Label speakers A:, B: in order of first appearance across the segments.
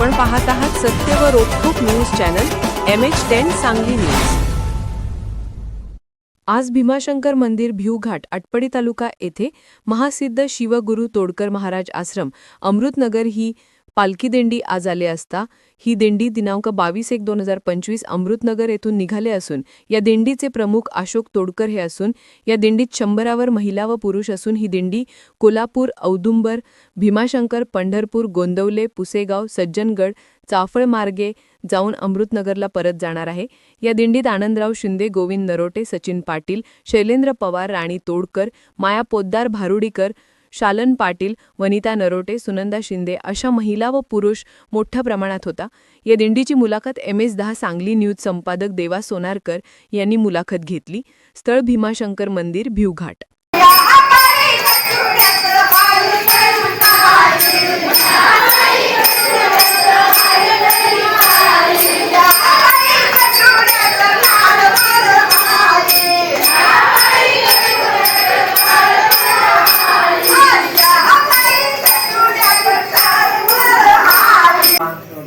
A: आपण पाहत आहात सत्य व रोखोक news channel MH10 Sangli news. आज भीमाशंकर मंदिर भिवघाट आटपाडी तालुका येथे महासिद्ध शिवगुरु तोडकर महाराज आश्रम अमृतनगर ही पालखी दिंडी आज आले असता ही दिंडी दिनांक 22/1/2025 अमृतनगर येथून निघाले असून या दिंडीचे प्रमुख अशोक तोडकर हे असून या दिंडीत 100वर महिला व पुरुष असून ही दिंडी कोल्हापूर औदुंबर भीमाशंकर पंढरपूर गोंदवले पुसेगाव सज्जनगड चाफळ मार्गे जाऊन अमृतनगरला परत जाणार आहे। या दिंडीत आनंदराव शिंदे गोविंद नरोटे सचिन पाटील शैलेंद्र पवार राणी तोडकर माया पोद्दार भारुडीकर शालन पाटील वनिता नरोटे सुनंदा शिंदे अशा महिला व पुरुष मोठ्या प्रमाणात होता। या दिंडीची मुलाखत MS10 सांगली न्यूज संपादक देवा सोनारकर यांनी मुलाखत घेतली। स्थळ भीमाशंकर मंदिर भिवघाट।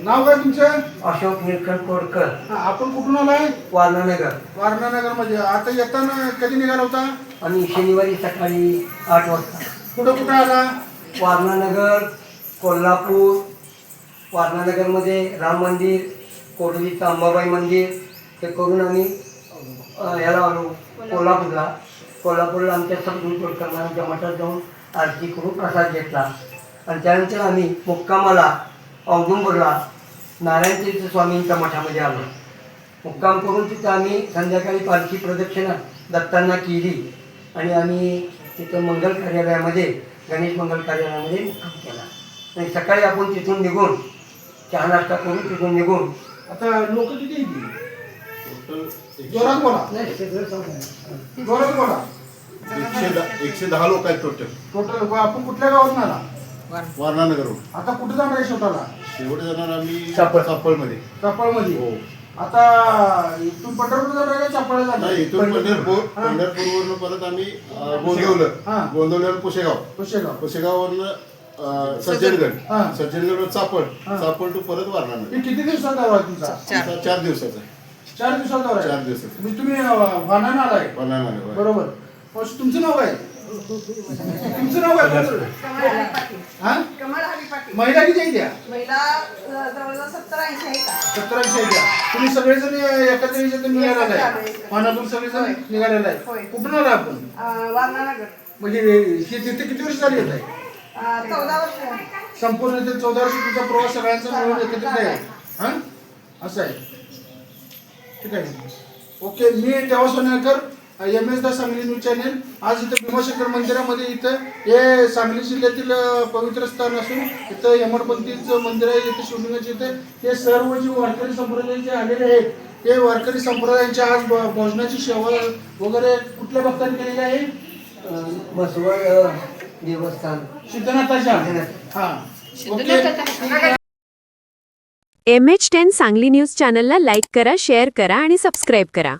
B: नाव काय तुमचं?
C: अशोक निळकंठ तोडकर।
B: आपण कुठून आलाय?
C: वारणानगर।
B: वारणानगर मध्ये आता येताना कधी निघाला होता?
C: आणि शनिवारी सकाळी 8 वाजता।
B: कुठं आला?
C: वारणानगर कोल्हापूर वारणानगर मध्ये राम मंदिर कोडलीचं अंबाबाई मंदिर हे करून आम्ही याला आलो कोल्हापूरला आमच्या सद्गुरू तोडकर महाराजांच्या मठात जाऊन आरती करून प्रसाद घेतला आणि त्यानंतर आम्ही मुक्कामाला औदुंबरला नारायण स्वामींच्या मठामध्ये आलो। मुक्काम करून तिथं आम्ही संध्याकाळी पालखी प्रदक्षिणा दत्तांना केली आणि आम्ही तिथं मंगल कार्यालयामध्ये गणेश मंगल कार्यालयामध्ये मुक्काम केला आणि सकाळी आपण तिथून निघून चहा नाश्ता करून तिथून निघून
B: आता लोक किती येतील? जोरात बोला।
C: नाही सगळं सांगा
B: जोरात बोला।
D: 110 लोक आहेत
B: टोटल आपण कुठल्या गावातून आला?
D: वारणानगर।
B: आता कुठे जाणार आहे शेवटाला?
D: शेवट जाणार आम्ही
C: चाफळ
D: मध्ये।
B: चाफळ मध्ये।
D: हो।
B: आता इथून पंढरपूर जाणार आहे चाफळला जाणार?
D: नाही, इथून पंढरपूरवरून परत आम्ही गोंदवल्यावर पुशेगाववरून सज्जनगड चाफळ टू परत वारणानगर।
B: हे किती दिवसात दौरा आहे तुमचा?
D: 4 दिवसाचा।
B: 4 दिवसात दौरा आहे?
D: 4 दिवसाचा।
B: म्हणजे तुम्ही वारणानं आलाय?
D: वारणानगर
B: बरोबर। तुमचं नाव काय? तुमचं नाव काय? महिला किती आहे त्या?
E: महिला जवळजवळ 70-80 आहे का?
B: 70-80 आहे त्या। तुम्ही सगळेजण एकत्र याच्यातून निघालेला आहे? पानातून सगळेजण निघालेला आहे? कुठून आला आपण?
E: वारणानगर।
B: म्हणजे हे तिथे किती वर्ष झाली येत आहे?
E: 14 वर्ष।
B: संपूर्ण ते 14 वर्ष तुमचा प्रवास सगळ्यांचा मिळून एकत्रित आहे? हा असं आहे, ठीक आहे, ओके। मी देवा Sonarkar MS10 Sangli news channel. आज इथं भीमाशंकर मंदिरामध्ये इथं हे सांगली जिल्ह्यातील पवित्र स्थान असून इथं यमनपंथीचं मंदिर आहे। इथं शिवलिंगाचे इथे हे सर्व जे वारकरी संप्रदायाचे आलेले आहेत ते वारकरी संप्रदायांच्या आज भोजनाची सेवा वगैरे कुठल्या भक्तांनी केलेली आहे?
C: मसवड देवस्थान
B: सिद्धनाथाच्या। हा ओके।
A: MH10 सांगली न्यूज चॅनलला लाईक करा शेअर करा आणि सबस्क्राईब करा।